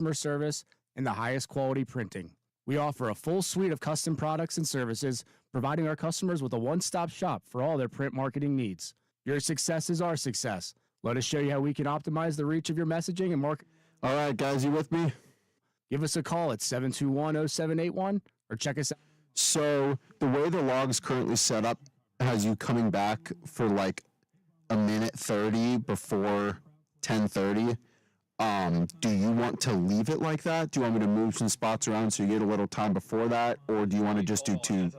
customer service, and the highest quality printing. We offer a full suite of custom products and services, providing our customers with a one-stop shop for all their print marketing needs. Your success is our success. Let us show you how we can optimize the reach of your messaging and market. All right, guys, you with me? Give us a call at 721-0781 or check us out. So the way the log's currently set up has you coming back for like a minute 30 before 10:30. Do you want to leave it like that? Do you want me to move some spots around so you get a little time before that? Or do you want to just do two?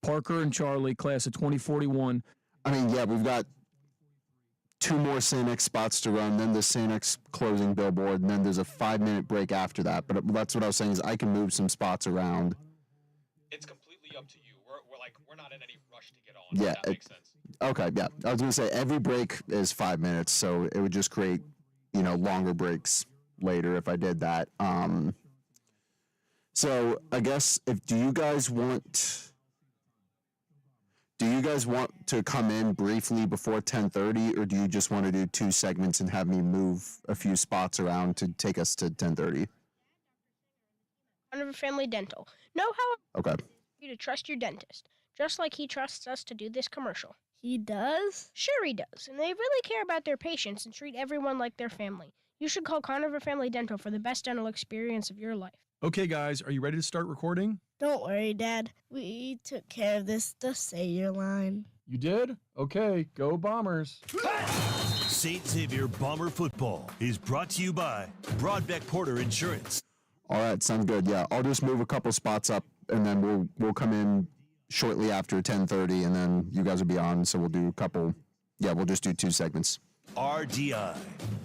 Parker and Charlie, class of 2041. I mean, yeah, we've got two more St. X spots to run, then the St. X closing billboard, and then there's a 5-minute break after that. But that's what I was saying is I can move some spots around. It's completely up to you. We're not in any rush to get on. Yeah, if that makes sense. Okay, yeah. I was going to say every break is 5 minutes, so it would just create, longer breaks later if I did that. So I guess do you guys want to come in briefly before 10:30, or do you just want to do two segments and have me move a few spots around to take us to 10:30? Conover Family Dental. Know how Okay. you to trust your dentist, just like he trusts us to do this commercial. He does? Sure he does, and they really care about their patients and treat everyone like their family. You should call Conover Family Dental for the best dental experience of your life. Okay, guys, are you ready to start recording? Don't worry, Dad. We took care of this. Just say your line. You did? Okay, go Bombers. St. Xavier Bomber Football is brought to you by Broadbeck Porter Insurance. All right, sounds good. Yeah, I'll just move a couple spots up, and then we'll come in shortly after 10:30, and then you guys will be on. So we'll do a couple. Yeah, we'll just do two segments. RDI,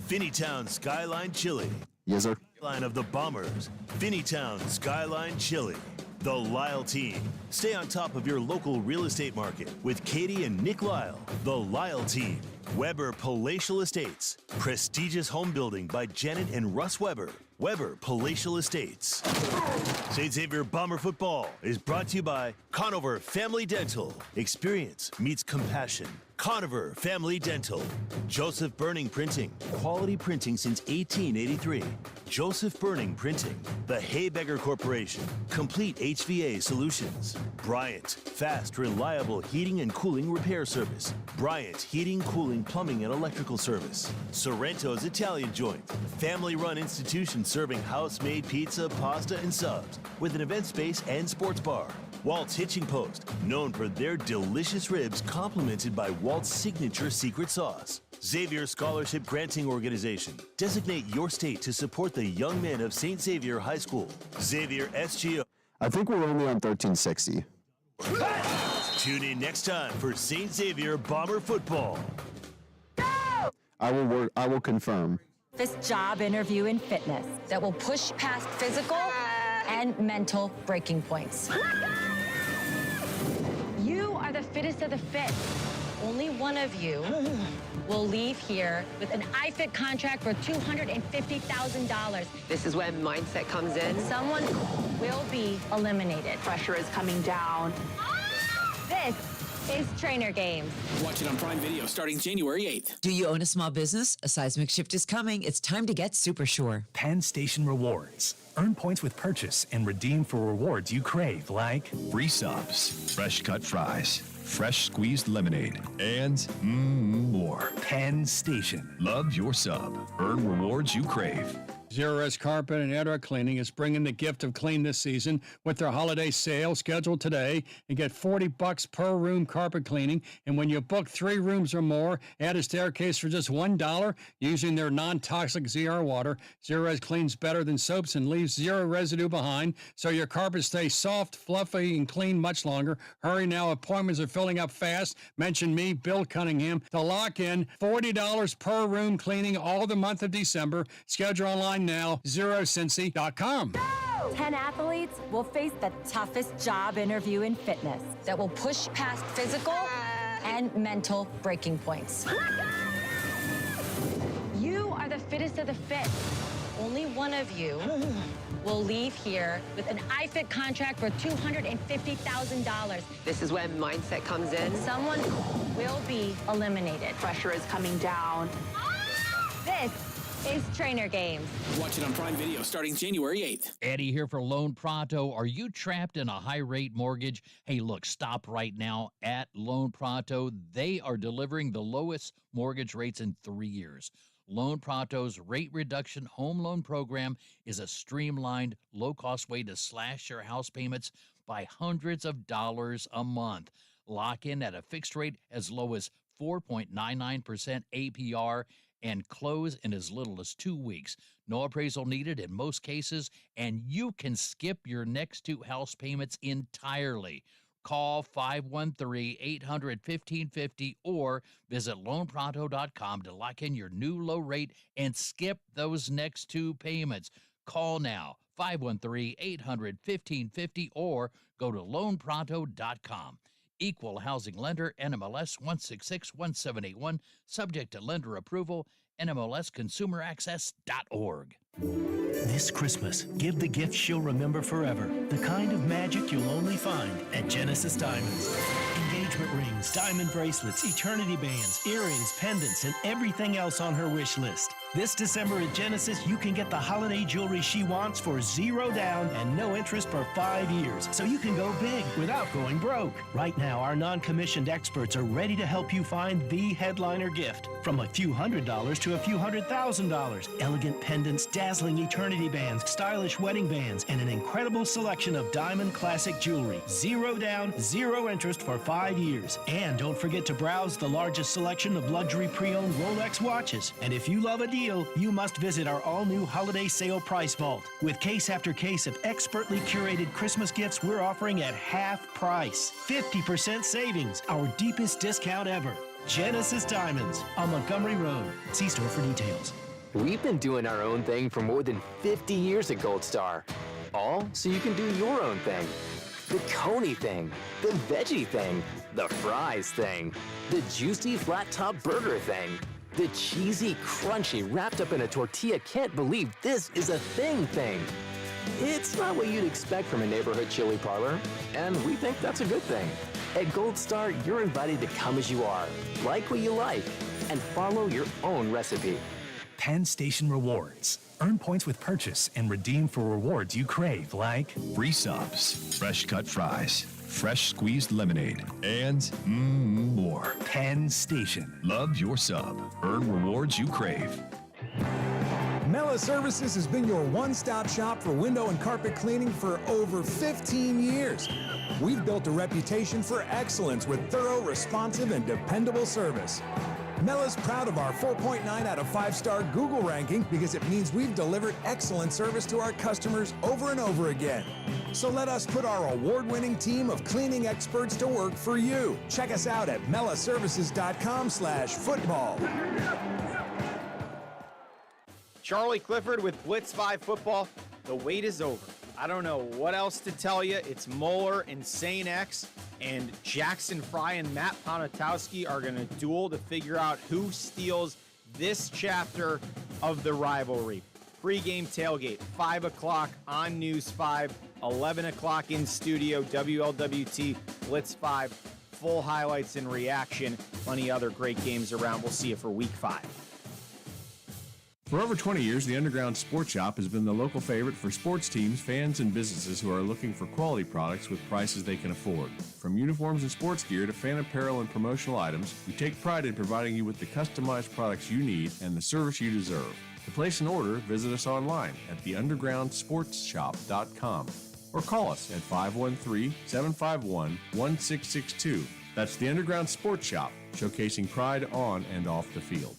Finneytown Skyline Chili. Yes, sir. Line of the Bombers, Finneytown Skyline Chili. The Lyle Team. Stay on top of your local real estate market with Katie and Nick Lyle. The Lyle Team. Weber Palatial Estates. Prestigious home building by Janet and Russ Weber. Weber Palatial Estates. St. Xavier Bomber Football is brought to you by Conover Family Dental. Experience meets compassion. Conover Family Dental. Joseph Burning Printing. Quality printing since 1883. Joseph Burning Printing. The Haybegger Corporation. Complete HVA Solutions. Bryant. Fast, reliable heating and cooling repair service. Bryant Heating, Cooling, Plumbing, and Electrical Service. Sorrento's Italian Joint. Family-run institution serving house-made pizza, pasta, and subs with an event space and sports bar. Walt's Hitching Post, known for their delicious ribs complemented by Walt's signature secret sauce. Xavier Scholarship Granting Organization. Designate your state to support the young men of St. Xavier High School. Xavier SGO. I think we're only on 1360. Tune in next time for St. Xavier Bomber Football. I will confirm. This job interview in fitness that will push past physical and mental breaking points. You are the fittest of the fit. Only one of you will leave here with an iFit contract for $250,000. This is when mindset comes in. Someone will be eliminated. Pressure is coming down. This is Trainer Games. Watch it on Prime Video starting January 8th. Do you own a small business? A seismic shift is coming. It's time to get super sure. Penn Station Rewards. Earn points with purchase and redeem for rewards you crave, like free subs, fresh cut fries, fresh squeezed lemonade, and more. Penn Station. Love your sub. Earn rewards you crave. Zerorez Carpet and Outdoor Cleaning is bringing the gift of clean this season with their holiday sale scheduled today, and get $40 per room carpet cleaning. And when you book 3 rooms or more, add a staircase for just $1 using their non-toxic ZR water. Zerorez cleans better than soaps and leaves zero residue behind, so your carpet stays soft, fluffy, and clean much longer. Hurry now, appointments are filling up fast. Mention me, Bill Cunningham, to lock in $40 per room cleaning all the month of December. Schedule online now, ZeroCincy.com. 10 athletes will face the toughest job interview in fitness that will push past physical and mental breaking points. You are the fittest of the fit. Only one of you will leave here with an iFit contract for $250,000. This is when mindset comes in. Someone will be eliminated. Pressure is coming down. This is Trainer Games. Watch it on Prime Video starting January 8th. Eddie here for Loan Pronto. Are you trapped in a high-rate mortgage? Hey, look, stop right now at Loan Pronto. They are delivering the lowest mortgage rates in 3 years. Loan Pronto's rate reduction home loan program is a streamlined, low-cost way to slash your house payments by hundreds of dollars a month. Lock in at a fixed rate as low as 4.99% APR and close in as little as 2 weeks. No appraisal needed in most cases, and you can skip your next 2 house payments entirely. Call 513-800-1550 or visit loanpronto.com to lock in your new low rate and skip those next 2 payments. Call now, 513-800-1550 or go to loanpronto.com. Equal housing lender, NMLS 1661781, subject to lender approval, NMLSconsumeraccess.org. This Christmas, give the gift she'll remember forever. The kind of magic you'll only find at Genesis Diamonds. Engagement rings, diamond bracelets, eternity bands, earrings, pendants, and everything else on her wish list. This December at Genesis, you can get the holiday jewelry she wants for 0 down and no interest for 5 years, so you can go big without going broke. Right now, our non-commissioned experts are ready to help you find the headliner gift. From a few $100s to a few $100,000. Elegant pendants, dazzling eternity bands, stylish wedding bands, and an incredible selection of diamond classic jewelry. 0 down, 0 interest for 5 years. And don't forget to browse the largest selection of luxury pre-owned Rolex watches. And if you love a deal, you must visit our all-new holiday sale price vault. With case after case of expertly curated Christmas gifts we're offering at half price. 50% savings, our deepest discount ever. Genesis Diamonds on Montgomery Road. See store for details. We've been doing our own thing for more than 50 years at Gold Star. All so you can do your own thing. The Coney thing, the veggie thing, the fries thing, the juicy flat top burger thing, the cheesy, crunchy, wrapped up in a tortilla, can't believe this is a thing. It's not what you'd expect from a neighborhood chili parlor, and we think that's a good thing. At Gold Star, you're invited to come as you are, like what you like, and follow your own recipe. Penn Station Rewards. Earn points with purchase and redeem for rewards you crave, like free subs, fresh cut fries, fresh squeezed lemonade, and more. Penn Station. Love your sub. Earn rewards you crave. Mela Services has been your one-stop shop for window and carpet cleaning for over 15 years. We've built a reputation for excellence with thorough, responsive, and dependable service. Mela's proud of our 4.9 out of 5-star Google ranking because it means we've delivered excellent service to our customers over and over again. So let us put our award-winning team of cleaning experts to work for you. Check us out at melaservices.com/football. Charlie Clifford with Blitz 5 Football. The wait is over. I don't know what else to tell you. It's Moeller and St. X, and Jackson Fry and Matt Ponatowski are going to duel to figure out who steals this chapter of the rivalry. Pre-game tailgate, 5 o'clock on News 5, 11 o'clock in studio, WLWT Blitz 5. Full highlights and reaction. Plenty other great games around. We'll see you for Week 5. For over 20 years, the Underground Sports Shop has been the local favorite for sports teams, fans, and businesses who are looking for quality products with prices they can afford. From uniforms and sports gear to fan apparel and promotional items, we take pride in providing you with the customized products you need and the service you deserve. To place an order, visit us online at theundergroundsportsshop.com or call us at 513-751-1662. That's the Underground Sports Shop, showcasing pride on and off the field.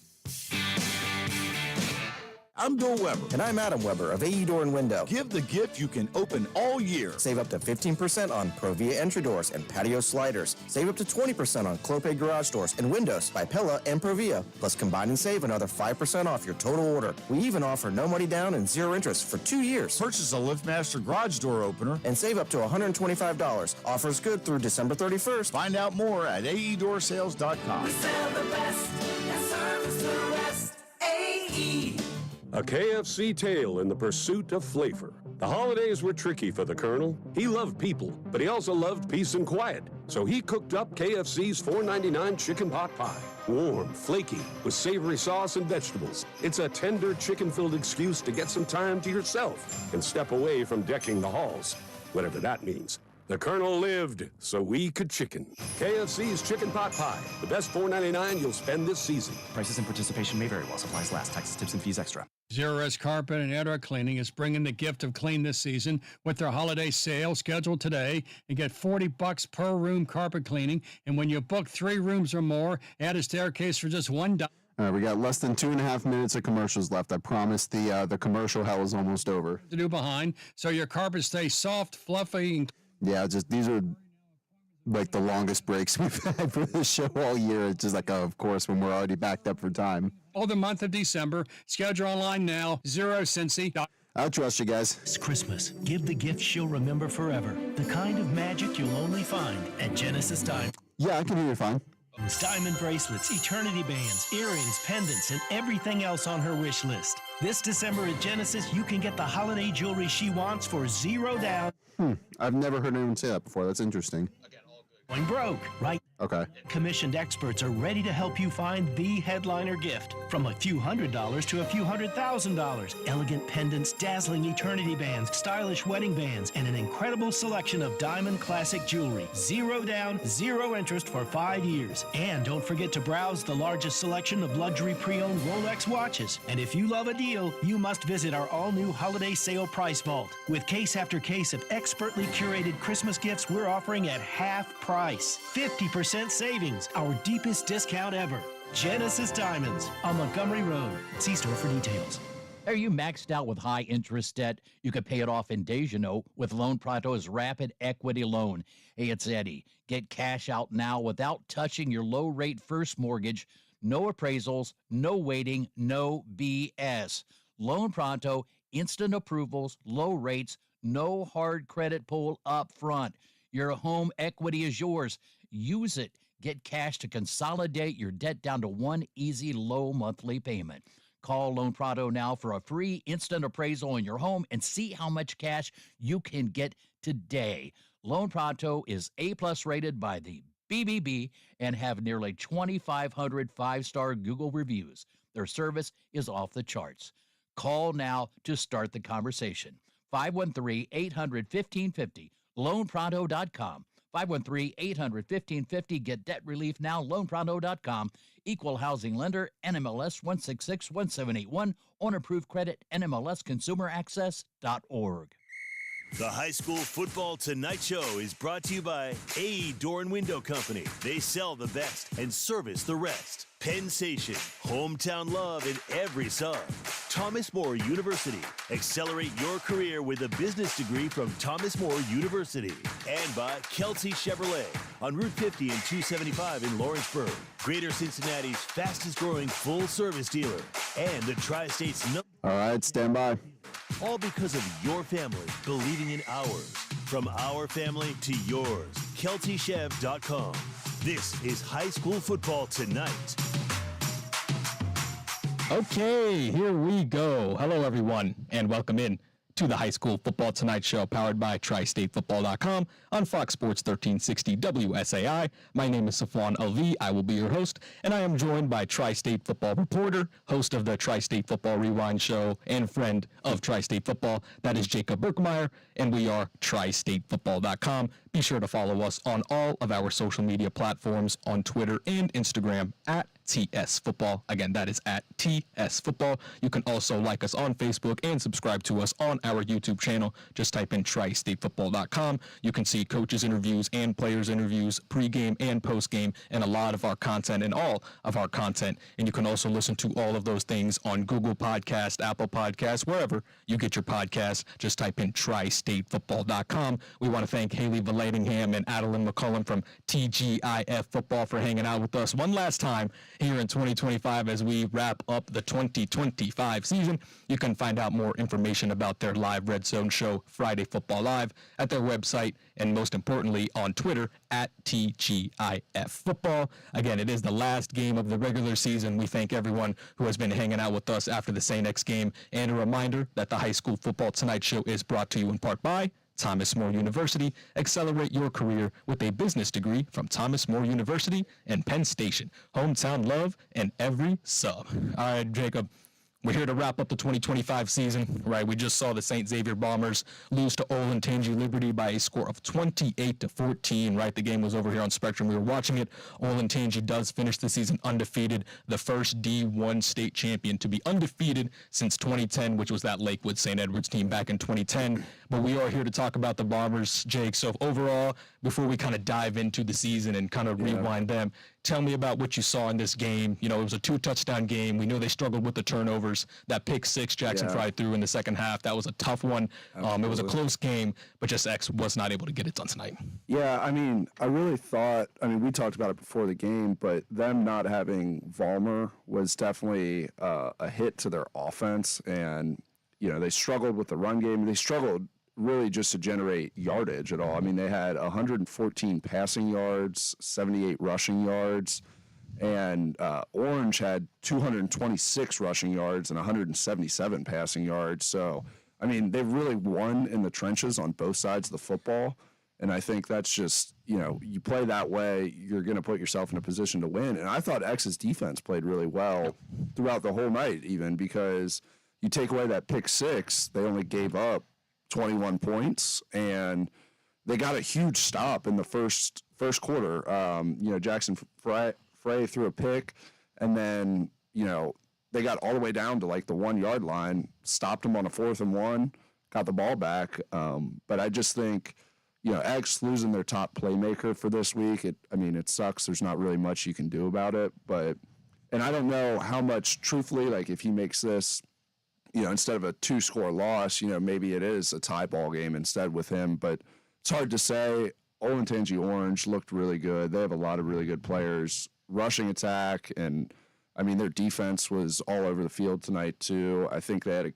I'm Bill Weber. And I'm Adam Weber of AE Door and Window. Give the gift you can open all year. Save up to 15% on Provia entry doors and patio sliders. Save up to 20% on Clopay garage doors and windows by Pella and Provia. Plus combine and save another 5% off your total order. We even offer no money down and 0 interest for 2 years. Purchase a LiftMaster garage door opener and save up to $125. Offers good through December 31st. Find out more at aedorsales.com. We sell the best and service the rest. AE. A KFC tale in the pursuit of flavor. The holidays were tricky for the Colonel. He loved people, but he also loved peace and quiet. So he cooked up KFC's $4.99 chicken pot pie. Warm, flaky, with savory sauce and vegetables. It's a tender, chicken-filled excuse to get some time to yourself and step away from decking the halls, whatever that means. The Colonel lived so we could chicken. KFC's Chicken Pot Pie, the best $4.99 you'll spend this season. Prices and participation may vary while supplies last. Taxes, tips, and fees extra. Zerorez Carpet and Outdoor Cleaning is bringing the gift of clean this season with their holiday sale scheduled today. And get $40 per room carpet cleaning. And when you book 3 rooms or more, add a staircase for just $1. All right, we got less than 2.5 minutes of commercials left. I promise the commercial hell is almost over. To do behind, so your carpet stays soft, fluffy, and Yeah, just these are like the longest breaks we've had for this show all year. It's just like, oh, of course, when we're already backed up for time. all the month of December. Schedule online now, ZeroCincy. I trust you guys. This Christmas, give the gift she'll remember forever. The kind of magic you'll only find at Genesis Diamond. Yeah, I can hear you fine. Diamond bracelets, eternity bands, earrings, pendants, and everything else on her wish list. This December at Genesis, you can get the holiday jewelry she wants for $0 down. I've never heard anyone say that before. That's interesting. Going broke, right? Okay. Commissioned experts are ready to help you find the headliner gift. From a few $100s to a few $100,000. Elegant pendants, dazzling eternity bands, stylish wedding bands, and an incredible selection of diamond classic jewelry. $0 down, 0 interest for 5 years. And don't forget to browse the largest selection of luxury pre-owned Rolex watches. And if you love a deal, you must visit our all-new holiday sale price vault. With case after case of expertly curated Christmas gifts we're offering at half price. 50% savings, our deepest discount ever. Genesis Diamonds on Montgomery Road. See store for details. Are you maxed out with high interest debt? You could pay it off in days, you know, with Loan Pronto's Rapid Equity Loan. Hey, it's Eddie. Get cash out now without touching your low-rate first mortgage. No appraisals, no waiting, no BS. Loan Pronto, instant approvals, low rates, no hard credit pull up front. Your home equity is yours. Use it. Get cash to consolidate your debt down to one easy, low monthly payment. Call Loan Pronto now for a free instant appraisal on your home and see how much cash you can get today. Loan Pronto is A+ rated by the BBB and have nearly 2,500 5-star Google reviews. Their service is off the charts. Call now to start the conversation. 513-800-1550. LoanPronto.com. 513-800-1550. Get debt relief now. LoanPronto.com. Equal housing lender. NMLS 1661781. On approved credit. NMLSConsumerAccess.org. The High School Football Tonight Show is brought to you by AE Door and Window Company. They sell the best and service the rest. Penn Station, hometown love in every sub. Thomas More University. Accelerate your career with a business degree from Thomas More University. And by Kelty Chevrolet on Route 50 and 275 in Lawrenceburg. Greater Cincinnati's fastest growing full service dealer. And the Tri-State's All right, stand by. all because of your family believing in ours. From our family to yours. KeltyChev.com. This is High School Football Tonight. Okay, here we go. Hello, everyone, and welcome in to the High School Football Tonight Show, powered by TriStateFootball.com on Fox Sports 1360 WSAI. My name is Safwan Alvi. I will be your host, and I am joined by Tri-State Football reporter, host of the Tri-State Football Rewind Show, and friend of Tri-State Football. That is Jacob Birkmeyer, and we are TriStateFootball.com. Be sure to follow us on all of our social media platforms on Twitter and Instagram at TS Football. Again, that is at TS Football. You can also like us on Facebook and subscribe to us on our YouTube channel. Just type in TriStateFootball.com. You can see coaches' interviews and players' interviews, pregame and postgame, and a lot of our content and all of our content. And you can also listen to all of those things on Google Podcast, Apple Podcasts, wherever you get your podcasts. Just type in TriStateFootball.com. We want to thank Haley Vallandigham and Adeline McCullum from TGIF Football for hanging out with us one last time here in 2025 as we wrap up the 2025 season. You can find out more information about their live Red Zone show, Friday Football Live, at their website and most importantly on Twitter at TGIF Football. Again, it is the last game of the regular season. We thank everyone who has been hanging out with us after the St. X game, and a reminder that the High School Football Tonight Show is brought to you in part by Thomas More University. Accelerate your career with a business degree from Thomas More University and Penn Station. Hometown love and every sub. All right, Jacob. We're here to wrap up the 2025 season, right? We just saw the St. Xavier Bombers lose to Olentangy Liberty by a score of 28-14, right? The game was over here on Spectrum. We were watching it. Olentangy does finish the season undefeated, the first D1 state champion to be undefeated since 2010, which was that Lakewood St. Edwards team back in 2010. But we are here to talk about the Bombers, Jake. So overall, before we kind of dive into the season and kind of rewind them, tell me about what you saw in this game. You know, it was a 2-touchdown game. We know they struggled with the turnovers. That pick six Jackson Fry threw in the second half, that was a tough one. It was a close game, but just X was not able to get it done tonight. Yeah, I mean, I really thought, we talked about it before the game, but them not having Vollmer was definitely a hit to their offense. And, you know, they struggled with the run game. They struggled really just to generate yardage at all. I mean, they had 114 passing yards, 78 rushing yards, and Orange had 226 rushing yards and 177 passing yards. So, I mean, they really won in the trenches on both sides of the football. And I think that's just, you know, you play that way, you're going to put yourself in a position to win. And I thought X's defense played really well throughout the whole night, even because you take away that pick six, they only gave up 21 points, and they got a huge stop in the first quarter. You know, Jackson Frey threw a pick, and then, you know, they got all the way down to like the 1 yard line, stopped them on a 4th and 1, got the ball back. But I just think, you know, X losing their top playmaker for this week, it sucks. There's not really much you can do about it. And I don't know how much, truthfully, like if he makes this, you know, instead of a 2-score loss, you know, maybe it is a tie ball game instead with him. But it's hard to say. Olentangy Orange looked really good. They have a lot of really good players. Rushing attack, and, I mean, their defense was all over the field tonight, too. I think they had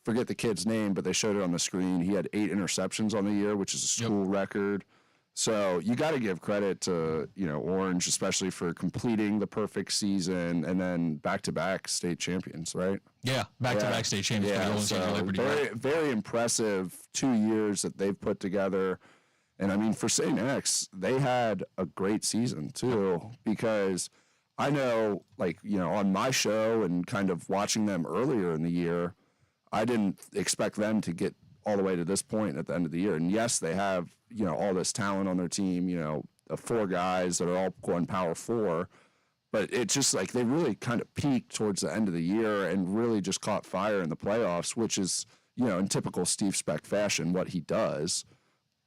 forget the kid's name, but they showed it on the screen. He had 8 interceptions on the year, which is a school record. So you got to give credit to, you know, Orange, especially for completing the perfect season and then back-to-back state champions, right? Yeah, back-to-back state champions. Yeah, so very impressive 2 years that they've put together. And, I mean, for St. X, they had a great season, too, because I know, like, you know, on my show and kind of watching them earlier in the year, I didn't expect them to get all the way to this point at the end of the year. And yes, they have, you know, all this talent on their team, you know, 4 guys that are all going Power 4. But it's just like they really kind of peaked towards the end of the year and really just caught fire in the playoffs, which is, you know, in typical Steve Speck fashion, what he does.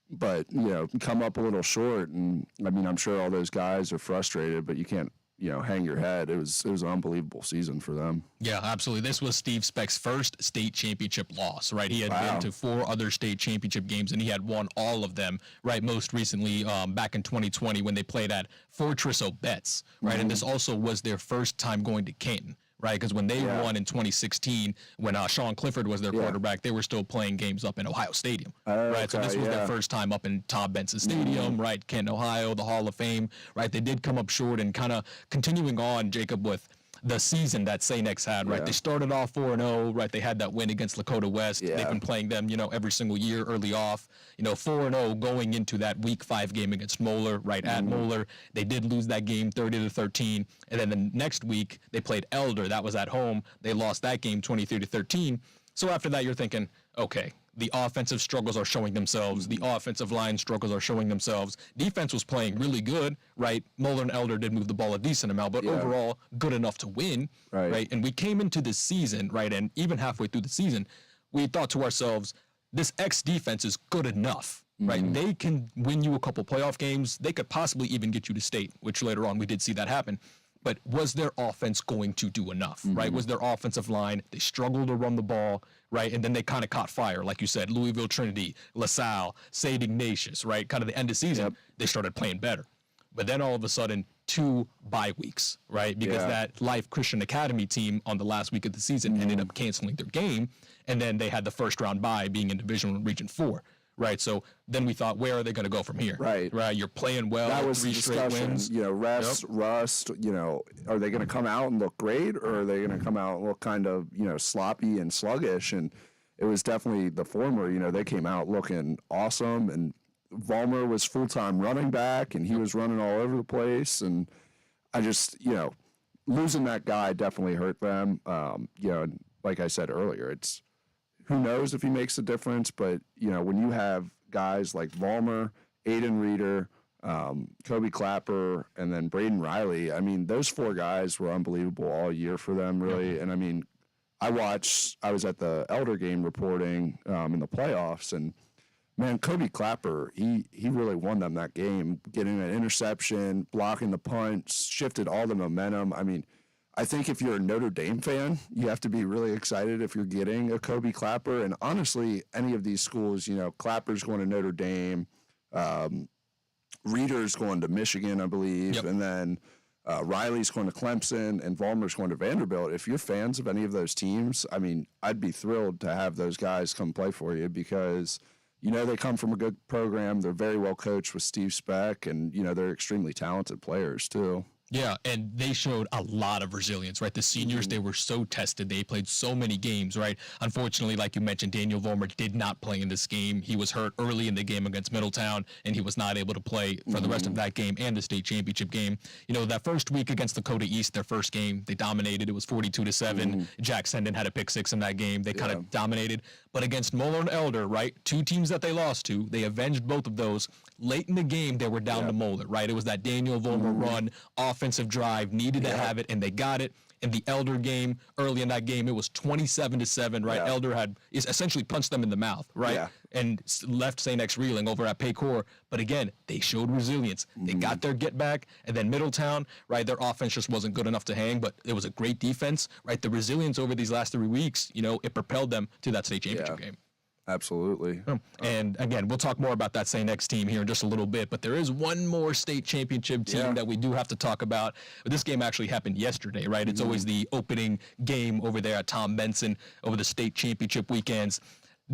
But, you know, come up a little short. And, I mean, I'm sure all those guys are frustrated, but you can't, you know, hang your head. It was an unbelievable season for them. Yeah, absolutely. This was Steve Speck's first state championship loss, right? He had been to 4 other state championship games, and he had won all of them, right? Most recently, back in 2020 when they played at Fortress Obetz, right? Mm-hmm. And this also was their first time going to Canton, right? Because when they won in 2016, when Sean Clifford was their quarterback, they were still playing games up in Ohio Stadium, right? So this was their first time up in Tom Benson Stadium, right? Canton, Ohio, the Hall of Fame, right? They did come up short, and kind of continuing on, Jacob, with the season that St. X had, right? They started off 4-0, right? They had that win against Lakota West. They've been playing them, you know, every single year early off. You know, 4-0 going into that Week 5 game against Moeller, right? At Moeller, they did lose that game 30-13, and then the next week they played Elder. That was at home. They lost that game 23-13. So after that, you're thinking, okay, the offensive struggles are showing themselves. The offensive line struggles are showing themselves. Defense was playing really good, right? Moeller and Elder did move the ball a decent amount, but overall good enough to win, right? And we came into this season, right, and even halfway through the season, we thought to ourselves, this X defense is good enough, right? They can win you a couple playoff games. They could possibly even get you to state, which later on we did see that happen. But was their offense going to do enough, right? Was their offensive line, they struggled to run the ball, right? And then they kind of caught fire, like you said, Louisville Trinity, LaSalle, St. Ignatius, right? Kind of the end of season, they started playing better. But then all of a sudden, 2 bye weeks, right? Because that Life Christian Academy team on the last week of the season ended up canceling their game. And then they had the first round bye being in Division Region 4. Right, so then we thought, where are they going to go from here? Right, you're playing well. That was 3 the straight discussion. wins. You know, rust. You know, are they going to come out and look great, or are they going to come out and look kind of, you know, sloppy and sluggish? And it was definitely the former. You know, they came out looking awesome, and Vollmer was full-time running back, and he was running all over the place. And I just, you know, losing that guy definitely hurt them. You know, and like I said earlier, it's who knows if he makes a difference, but, you know, when you have guys like Vollmer, Aiden Reeder, Kobe Clapper, and then Braden Riley, I mean, those 4 guys were unbelievable all year for them, really. And I mean, I was at the Elder game reporting in the playoffs, and man, Kobe Clapper, he really won them that game, getting an interception, blocking the punt, shifted all the momentum. I mean, I think if you're a Notre Dame fan, you have to be really excited if you're getting a Kobe Clapper. And honestly, any of these schools, you know, Clapper's going to Notre Dame, Reeder's going to Michigan, I believe, and then Riley's going to Clemson, and Vollmer's going to Vanderbilt. If you're fans of any of those teams, I mean, I'd be thrilled to have those guys come play for you because, you know, they come from a good program. They're very well coached with Steve Speck, and, you know, they're extremely talented players, too. Yeah, and they showed a lot of resilience, right? The seniors, they were so tested. They played so many games, right? Unfortunately, like you mentioned, Daniel Vollmer did not play in this game. He was hurt early in the game against Middletown, and he was not able to play for the rest of that game and the state championship game. You know, that first week against Dakota East, their first game, they dominated. It was 42-7. Jack Senden had a pick 6 in that game. They kind of dominated. But against Moeller and Elder, right, 2 teams that they lost to, they avenged both of those. Late in the game, they were down to Moeller, right? It was that Daniel Vollmer run, offensive drive, needed to have it, and they got it. In the Elder game, early in that game, it was 27-7, right? Elder had essentially punched them in the mouth, right? And left St. X reeling over at Paycor. But again, they showed resilience. They got their get back. And then Middletown, right, their offense just wasn't good enough to hang, but it was a great defense, right? The resilience over these last 3 weeks, you know, it propelled them to that state championship game. Absolutely. And again, we'll talk more about that St. X team here in just a little bit, but there is one more state championship team that we do have to talk about. This game actually happened yesterday, right? It's always the opening game over there at Tom Benson over the state championship weekends.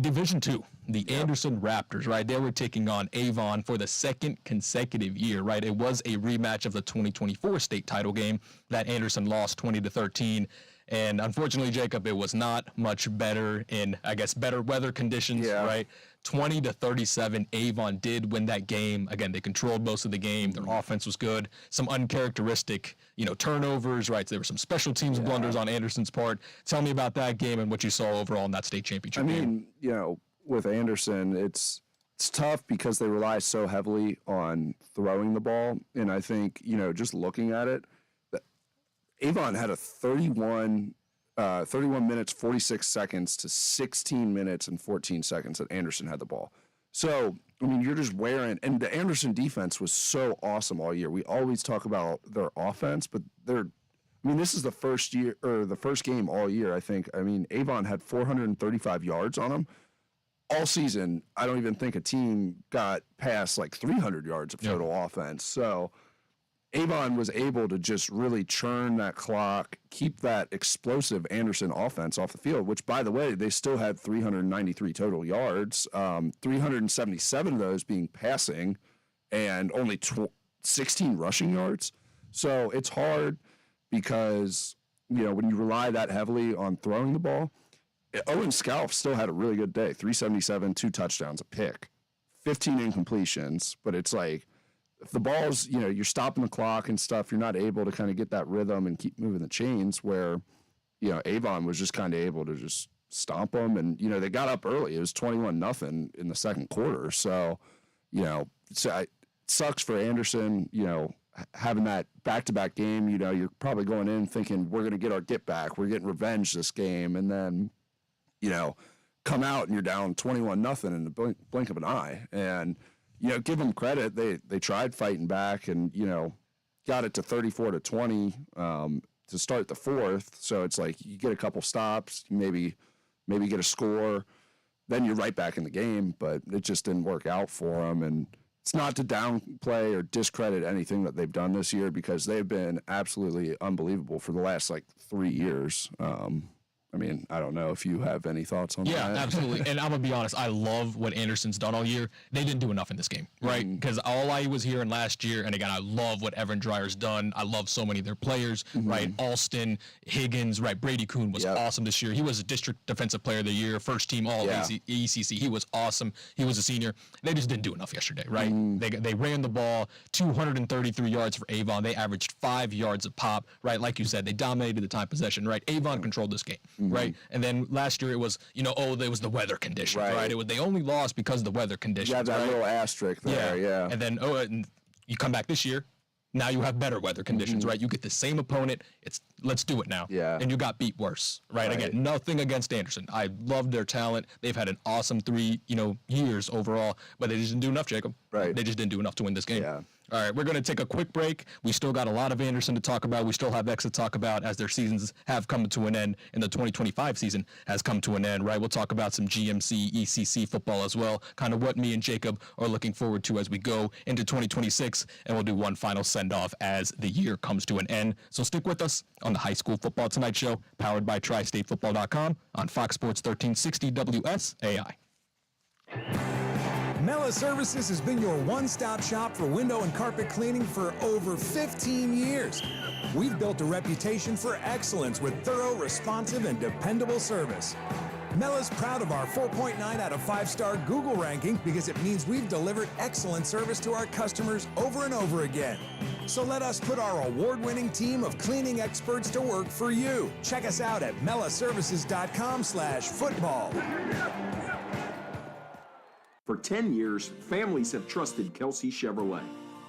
Division II, the Anderson Raptors, right? They were taking on Avon for the 2nd consecutive year, right? It was a rematch of the 2024 state title game that Anderson lost 20-13. And unfortunately, Jacob, it was not much better in, I guess, better weather conditions, right? 20-37, Avon did win that game. Again, they controlled most of the game. Their offense was good. Some uncharacteristic, you know, turnovers, right? There were some special teams blunders on Anderson's part. Tell me about that game and what you saw overall in that state championship game. I mean, you know, with Anderson, it's tough because they rely so heavily on throwing the ball. And I think, you know, just looking at it, Avon had a 31 minutes, 46 seconds to 16 minutes and 14 seconds that Anderson had the ball. So, I mean, you're just wearing, and the Anderson defense was so awesome all year. We always talk about their offense, but this is the first year, or the first game all year, I think. I mean, Avon had 435 yards on them. All season, I don't even think a team got past like 300 yards of total offense. So, Avon was able to just really churn that clock, keep that explosive Anderson offense off the field, which, by the way, they still had 393 total yards, 377 of those being passing, and only 16 rushing yards. So it's hard because, you know, when you rely that heavily on throwing the ball, Owen Scalf still had a really good day, 377, 2 touchdowns, a pick, 15 incompletions, but it's like, if the ball's, you know, you're stopping the clock and stuff, you're not able to kind of get that rhythm and keep moving the chains where, you know, Avon was just kind of able to just stomp them. And, you know, they got up early. It was 21-0 in the second quarter. So, you know, it sucks for Anderson, you know, having that back-to-back game. You know, you're probably going in thinking we're going to get our get back. We're getting revenge this game. And then, you know, come out and you're down 21-0 in the blink of an eye. And, you know, give them credit. They tried fighting back and, you know, got it to 34-20 to start the fourth. So it's like you get a couple stops, maybe get a score, then you're right back in the game. But it just didn't work out for them. And it's not to downplay or discredit anything that they've done this year because they've been absolutely unbelievable for the last like 3 years. I mean, I don't know if you have any thoughts on that. Yeah, absolutely. And I'm going to be honest, I love what Anderson's done all year. They didn't do enough in this game, right? Because all I was hearing last year, and again, I love what Evan Dryer's done. I love so many of their players, right? Alston, Higgins, right? Brady Kuhn was awesome this year. He was a district defensive player of the year, first team all ECC. He was awesome. He was a senior. They just didn't do enough yesterday, right? They ran the ball 233 yards for Avon. They averaged 5 yards a pop, right? Like you said, they dominated the time possession, right? Avon controlled this game. Right, and then last year it was, there was the weather conditions, right? It was, they only lost because of the weather conditions. Yeah, that little asterisk there, yeah. And then and you come back this year, now you have better weather conditions, right? You get the same opponent. Let's do it now. Yeah. And you got beat worse, right? Again, nothing against Anderson. I love their talent. They've had an awesome 3 years overall, but they just didn't do enough, Jacob. Right. They just didn't do enough to win this game. Yeah. All right, we're going to take a quick break. We still got a lot of Anderson to talk about. We still have X to talk about as their seasons have come to an end, and the 2025 season has come to an end, right? We'll talk about some GMC, ECC football as well, kind of what me and Jacob are looking forward to as we go into 2026, and we'll do one final send-off as the year comes to an end. So stick with us on the High School Football Tonight Show, powered by TriStateFootball.com on Fox Sports 1360 WSAI. Mela Services has been your one-stop shop for window and carpet cleaning for over 15 years. We've built a reputation for excellence with thorough, responsive, and dependable service. Mela's proud of our 4.9 out of 5-star Google ranking because it means we've delivered excellent service to our customers over and over again. So let us put our award-winning team of cleaning experts to work for you. Check us out at melaservices.com/football. For 10 years, families have trusted Kelsey Chevrolet.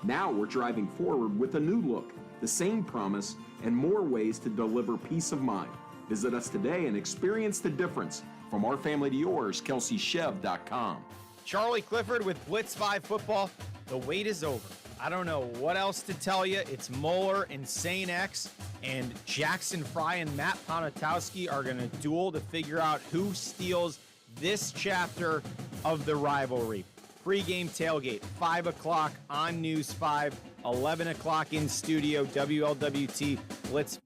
Now we're driving forward with a new look, the same promise, and more ways to deliver peace of mind. Visit us today and experience the difference. From our family to yours, KelseyChev.com. Charlie Clifford with Blitz 5 football. The wait is over. I don't know what else to tell you. It's Moeller and St. X, and Jackson Fry and Matt Ponatowski are going to duel to figure out who steals this chapter of the rivalry. Pre-game tailgate, 5 o'clock on News 5, 11 o'clock in studio, WLWT Blitz.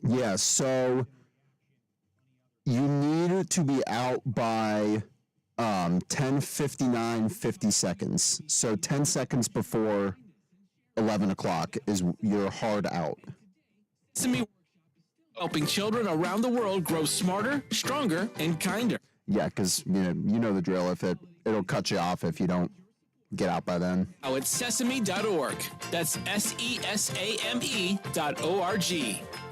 Yeah, so you need to be out by 10:59, 50 seconds. So 10 seconds before 11 o'clock is your hard out. Helping children around the world grow smarter, stronger, and kinder. Yeah, because you know the drill. If it'll cut you off if you don't get out by then. Oh, it's sesame.org. That's SESAME.org.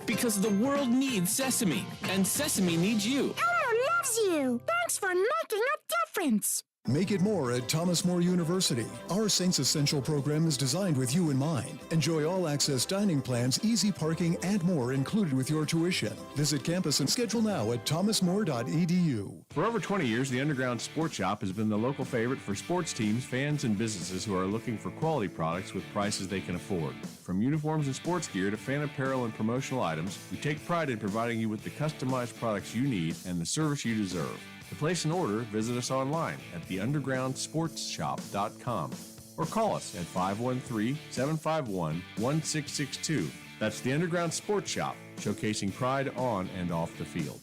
Because the world needs Sesame, and Sesame needs you. Elmer loves you. Thanks for making a difference. Make it more at Thomas More University. Our Saints Essential program is designed with you in mind. Enjoy all-access dining plans, easy parking, and more included with your tuition. Visit campus and schedule now at thomasmore.edu. For over 20 years, the Underground Sports Shop has been the local favorite for sports teams, fans, and businesses who are looking for quality products with prices they can afford. From uniforms and sports gear to fan apparel and promotional items, we take pride in providing you with the customized products you need and the service you deserve. To place an order, visit us online at theundergroundsportsshop.com or call us at 513-751-1662. That's the Underground Sports Shop, showcasing pride on and off the field.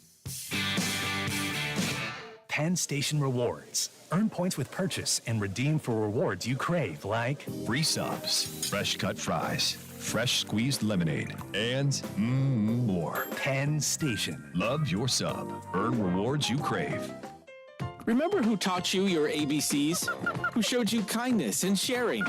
Penn Station Rewards. Earn points with purchase and redeem for rewards you crave, like free subs, fresh cut fries, fresh squeezed lemonade, and more. Penn Station. Love your sub. Earn rewards you crave. Remember who taught you your ABCs? Who showed you kindness and sharing?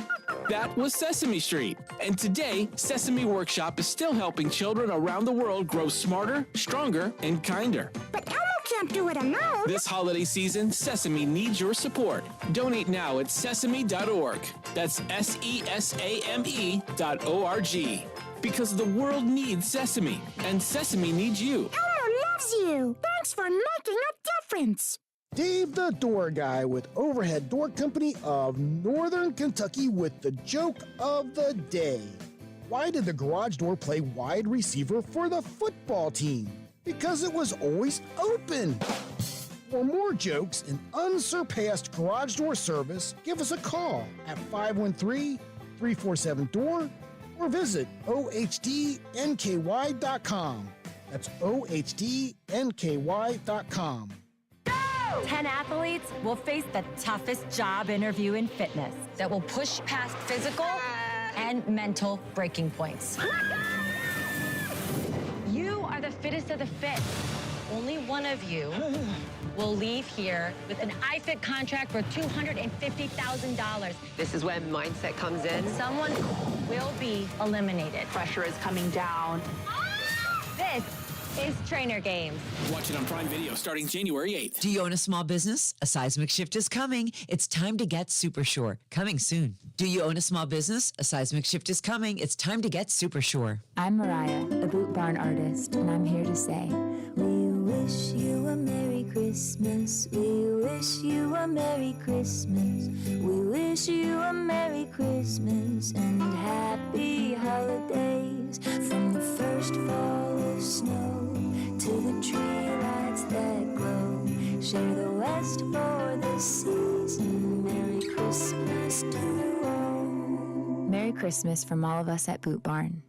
That was Sesame Street. And today, Sesame Workshop is still helping children around the world grow smarter, stronger, and kinder. But Elmo can't do it alone. This holiday season, Sesame needs your support. Donate now at sesame.org. That's SESAME.org. Because the world needs Sesame, and Sesame needs you. Elmo loves you. Thanks for making a difference. Dave the Door Guy with Overhead Door Company of Northern Kentucky with the joke of the day. Why did the garage door play wide receiver for the football team? Because it was always open. For more jokes and unsurpassed garage door service, give us a call at 513-347-DOOR or visit OHDNKY.com. That's OHDNKY.com. 10 athletes will face the toughest job interview in fitness that will push past physical and mental breaking points. You are the fittest of the fit. Only one of you will leave here with an iFit contract for $250,000. This is when mindset comes in. Someone will be eliminated. Pressure is coming down. This is Trainer Games. Watch it on Prime Video starting January 8th. Do you own a small business? A seismic shift is coming. It's time to get super sure. Coming soon. Do you own a small business? A seismic shift is coming. It's time to get super sure. I'm Mariah, a Boot Barn artist, and I'm here to say, we wish you a Merry Christmas. We wish you a Merry Christmas. We wish you a Merry Christmas and Happy Holidays. From the first fall of snow to the tree lights that glow, share the West for the season. Merry Christmas to all. Merry Christmas from all of us at Boot Barn.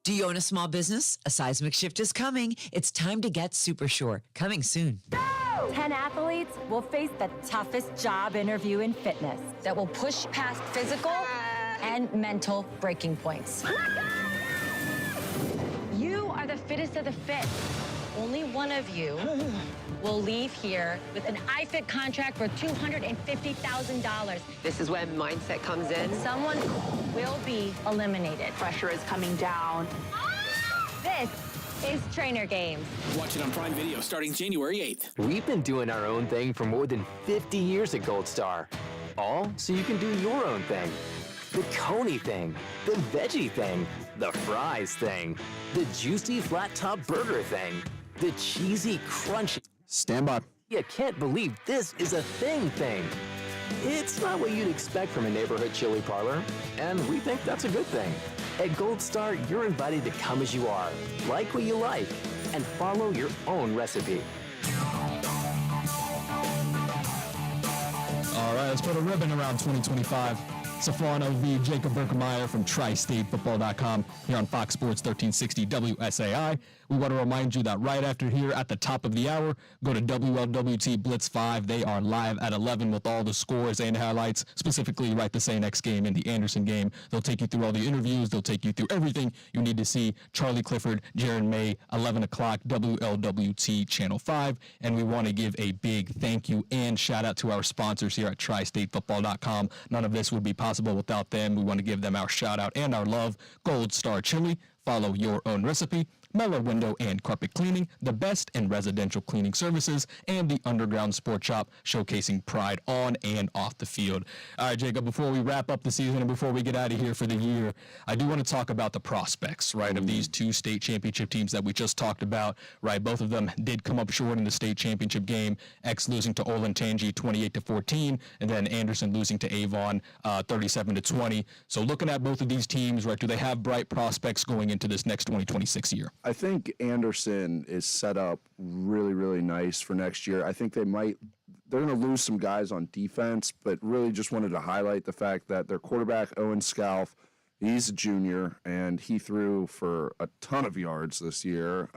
Do you own a small business? A seismic shift is coming. It's time to get super sure. Coming soon. 10 athletes will face the toughest job interview in fitness that will push past physical and mental breaking points. You are the fittest of the fit. Only one of you will leave here with an iFit contract for $250,000. This is when mindset comes in. Someone will be eliminated. Pressure is coming down. This is Trainer Games. Watch it on Prime Video starting January 8th. We've been doing our own thing for more than 50 years at Gold Star. All so you can do your own thing. The Coney thing, the veggie thing, the fries thing, the juicy flat top burger thing, the cheesy crunchy. Stand by. You can't believe this is a thing. It's not what you'd expect from a neighborhood chili parlor, and we think that's a good thing. At Gold Star, you're invited to come as you are, like what you like, and follow your own recipe. All right, let's put a ribbon around 2025. Safano v. Jacob Berkemeyer from TriStateFootball.com here on Fox Sports 1360 WSAI. We want to remind you that right after here at the top of the hour, go to WLWT Blitz 5. They are live at 11 with all the scores and highlights, specifically right the St. X game and the Anderson game. They'll take you through all the interviews. They'll take you through everything you need to see. Charlie Clifford, Jaron May, 11 o'clock, WLWT Channel 5. And we want to give a big thank you and shout out to our sponsors here at TriStateFootball.com. None of this would be possible without them. We want to give them our shout out and our love. Gold Star Chili. Follow your own recipe. Mellow Window and Carpet Cleaning, the best in residential cleaning services, and the Underground Sport Shop, showcasing pride on and off the field. All right, Jacob, before we wrap up the season and before we get out of here for the year, I do want to talk about the prospects, right, of these two state championship teams that we just talked about, right? Both of them did come up short in the state championship game, X losing to Olentangy 28-14, and then Anderson losing to Avon 37-20. So looking at both of these teams, right, do they have bright prospects going into this next 2026 year? I think Anderson is set up really, really nice for next year. I think they're going to lose some guys on defense, but really just wanted to highlight the fact that their quarterback, Owen Scalf, he's a junior, and he threw for a ton of yards this year.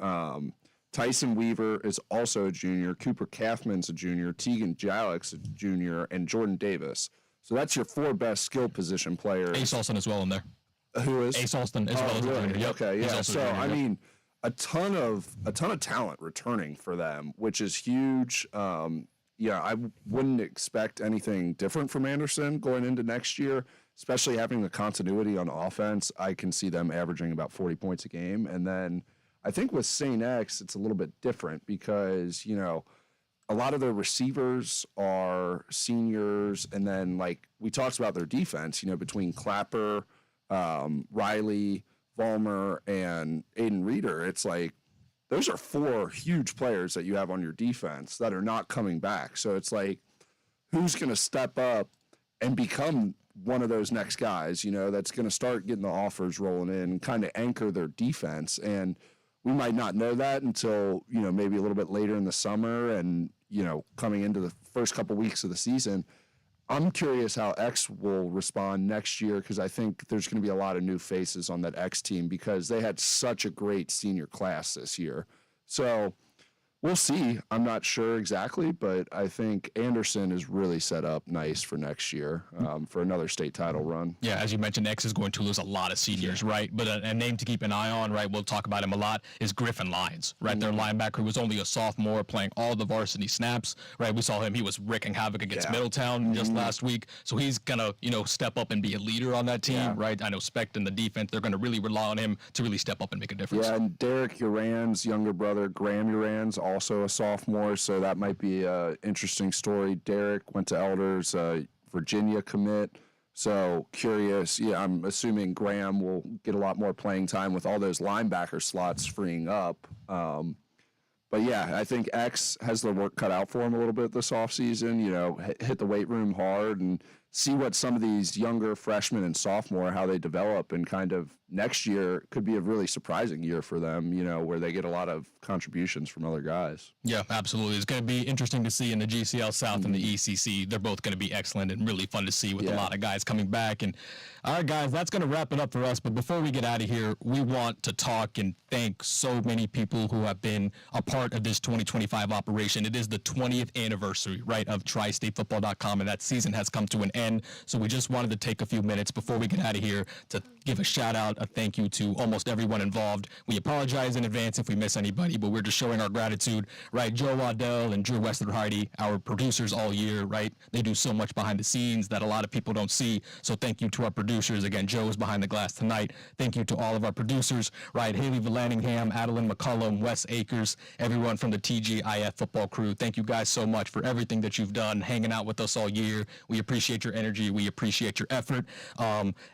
Tyson Weaver is also a junior. Cooper Kathman's a junior. Tegan Jalek's a junior, and Jordan Davis. So that's your four best skill position players. Ace Alston as well in there. Who is? Ace Alston as well as a junior. Yep. Okay, He's yeah. also a So junior, I yep. mean, a ton of talent returning for them, which is huge. I wouldn't expect anything different from Anderson going into next year, especially having the continuity on offense. I can see them averaging about 40 points a game, and then I think with St. X, it's a little bit different because a lot of their receivers are seniors, and then like we talked about their defense, between Clapper, Riley, Vollmer, and Aiden Reeder, it's like those are four huge players that you have on your defense that are not coming back. So it's like, who's going to step up and become one of those next guys, that's going to start getting the offers rolling in and kind of anchor their defense. And we might not know that until, maybe a little bit later in the summer and, coming into the first couple weeks of the season. I'm curious how X will respond next year because I think there's going to be a lot of new faces on that X team because they had such a great senior class this year. So we'll see. I'm not sure exactly, but I think Anderson is really set up nice for next year for another state title run. Yeah, as you mentioned, X is going to lose a lot of seniors, right? But a name to keep an eye on, right, we'll talk about him a lot, is Griffin Lyons, right? Their linebacker who was only a sophomore playing all the varsity snaps, right? We saw him. He was wrecking havoc against Middletown just last week. So he's going to, step up and be a leader on that team, right? I know Specht and the defense, they're going to really rely on him to really step up and make a difference. Yeah, and Derek Uran's younger brother, Graham Uran's also a sophomore, so that might be an interesting story. Derek went to Elders, Virginia commit, so curious. Yeah, I'm assuming Graham will get a lot more playing time with all those linebacker slots freeing up. But yeah, I think X has the work cut out for him a little bit this offseason, hit the weight room hard and see what some of these younger freshmen and sophomore, how they develop, and kind of next year could be a really surprising year for them, where they get a lot of contributions from other guys. Yeah, absolutely. It's going to be interesting to see in the GCL South and the ECC. They're both going to be excellent and really fun to see with a lot of guys coming back. And all right, guys, that's going to wrap it up for us. But before we get out of here, we want to talk and thank so many people who have been a part of this 2025 operation. It is the 20th anniversary, right, of TriStateFootball.com, and that season has come to an end. So we just wanted to take a few minutes before we get out of here to give a shout out, a thank you to almost everyone involved. We apologize in advance if we miss anybody, but we're just showing our gratitude, right? Joe Waddell and Drew Westerhardy, our producers all year, right? They do so much behind the scenes that a lot of people don't see. So thank you to our producers. Again, Joe is behind the glass tonight. Thank you to all of our producers, right? Haley Vallanningham, Adeline McCullum, Wes Akers, everyone from the TGIF football crew. Thank you guys so much for everything that you've done, hanging out with us all year. We appreciate your energy. We appreciate your effort.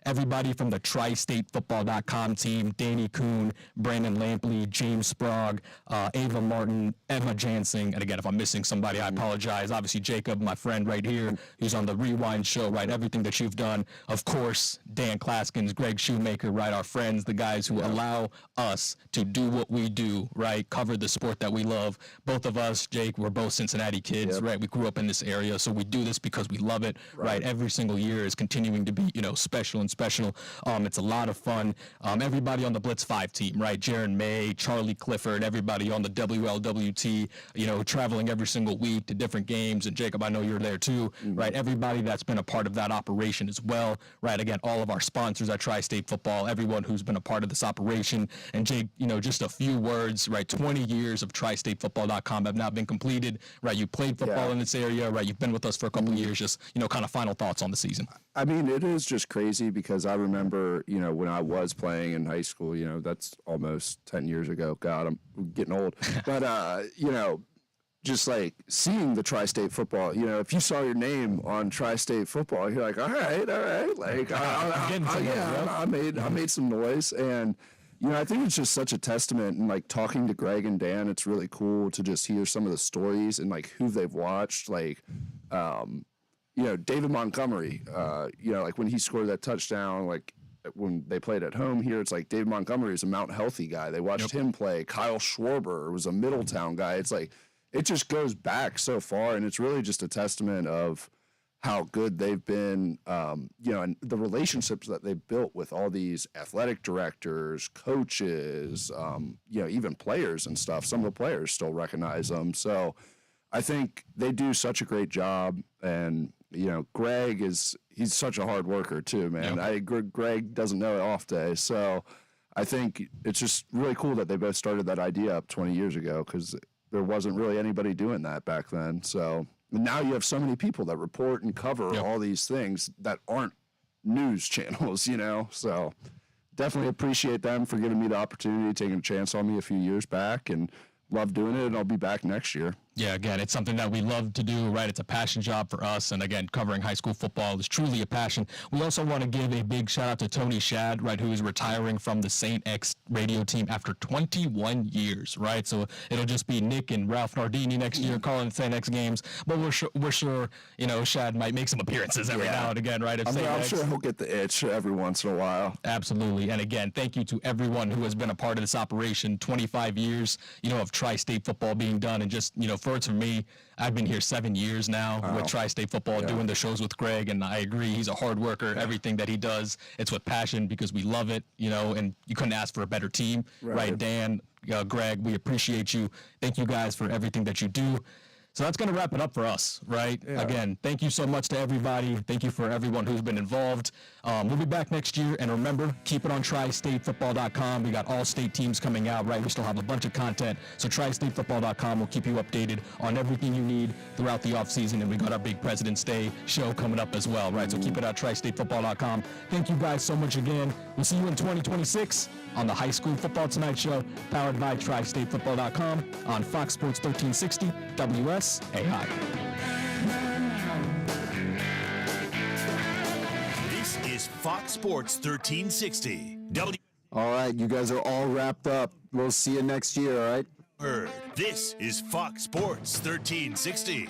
Everybody from the TriStateFootball.com team, Danny Kuhn, Brandon Lampley, James Sprague, Ava Martin, Emma Jansing, and again, if I'm missing somebody, I apologize. Obviously, Jacob, my friend right here, who's on the Rewind show, right? Everything that you've done. Of course, Dan Klaskins, Greg Shoemaker, right? Our friends, the guys who allow us to do what we do, right? Cover the sport that we love. Both of us, Jake, we're both Cincinnati kids, right? We grew up in this area, so we do this because we love it, right? Every single year is continuing to be, special and special. It's a lot of fun. Everybody on the Blitz 5 team, right? Jaron May, Charlie Clifford, everybody on the WLWT, traveling every single week to different games. And Jacob, I know you're there too, right? Everybody that's been a part of that operation as well, right? Again, all of our sponsors at Tri-State Football, everyone who's been a part of this operation. And Jake, just a few words, right? 20 years of TriStateFootball.com have now been completed, right? You played football in this area, right? You've been with us for a couple of years. Just, kind of final thoughts on the season. I mean, it is just crazy because I remember, when I was playing in high school, that's almost 10 years ago. God, I'm getting old. But, just like seeing the Tri-State football, if you saw your name on Tri-State football, you're like, all right. Like, I made some noise. And, I think it's just such a testament, and like talking to Greg and Dan, it's really cool to just hear some of the stories and like who they've watched. Like, David Montgomery, like when he scored that touchdown, like when they played at home here, it's like David Montgomery is a Mount Healthy guy. They watched him play. Kyle Schwarber was a Middletown guy. It's like, it just goes back so far, and it's really just a testament of how good they've been, and the relationships that they've built with all these athletic directors, coaches, even players and stuff. Some of the players still recognize them. So I think they do such a great job. And, Greg he's such a hard worker too, man. Greg doesn't know it off day. So I think it's just really cool that they both started that idea up 20 years ago, because there wasn't really anybody doing that back then. So now you have so many people that report and cover all these things that aren't news channels, So definitely appreciate them for giving me the opportunity, taking a chance on me a few years back, and love doing it, and I'll be back next year. Yeah, again, it's something that we love to do, right? It's a passion job for us. And again, covering high school football is truly a passion. We also want to give a big shout out to Tony Shad, right, who is retiring from the St. X radio team after 21 years, right? So it'll just be Nick and Ralph Nardini next year calling St. X games. But we're sure, Shad might make some appearances every now and again, right? I'm sure he'll get the itch every once in a while. Absolutely. And again, thank you to everyone who has been a part of this operation. 25 years, of Tri-State football being done, and just, for me, I've been here 7 years now with Tri-State football, doing the shows with Greg, and I agree, he's a hard worker. Everything that he does, it's with passion because we love it, and you couldn't ask for a better team, right? Dan, Greg, we appreciate you. Thank you guys for everything that you do. So that's going to wrap it up for us, right? Yeah. Again, thank you so much to everybody. Thank you for everyone who's been involved. We'll be back next year. And remember, keep it on tristatefootball.com. We got all state teams coming out, right? We still have a bunch of content. So tristatefootball.com will keep you updated on everything you need throughout the offseason. And we got our big President's Day show coming up as well, right? So keep it at tristatefootball.com. Thank you guys so much again. We'll see you in 2026 on the High School Football Tonight Show, powered by tristatefootball.com on Fox Sports 1360 WSAI. This is Fox Sports 1360. All right, you guys are all wrapped up. We'll see you next year, all right? This is Fox Sports 1360.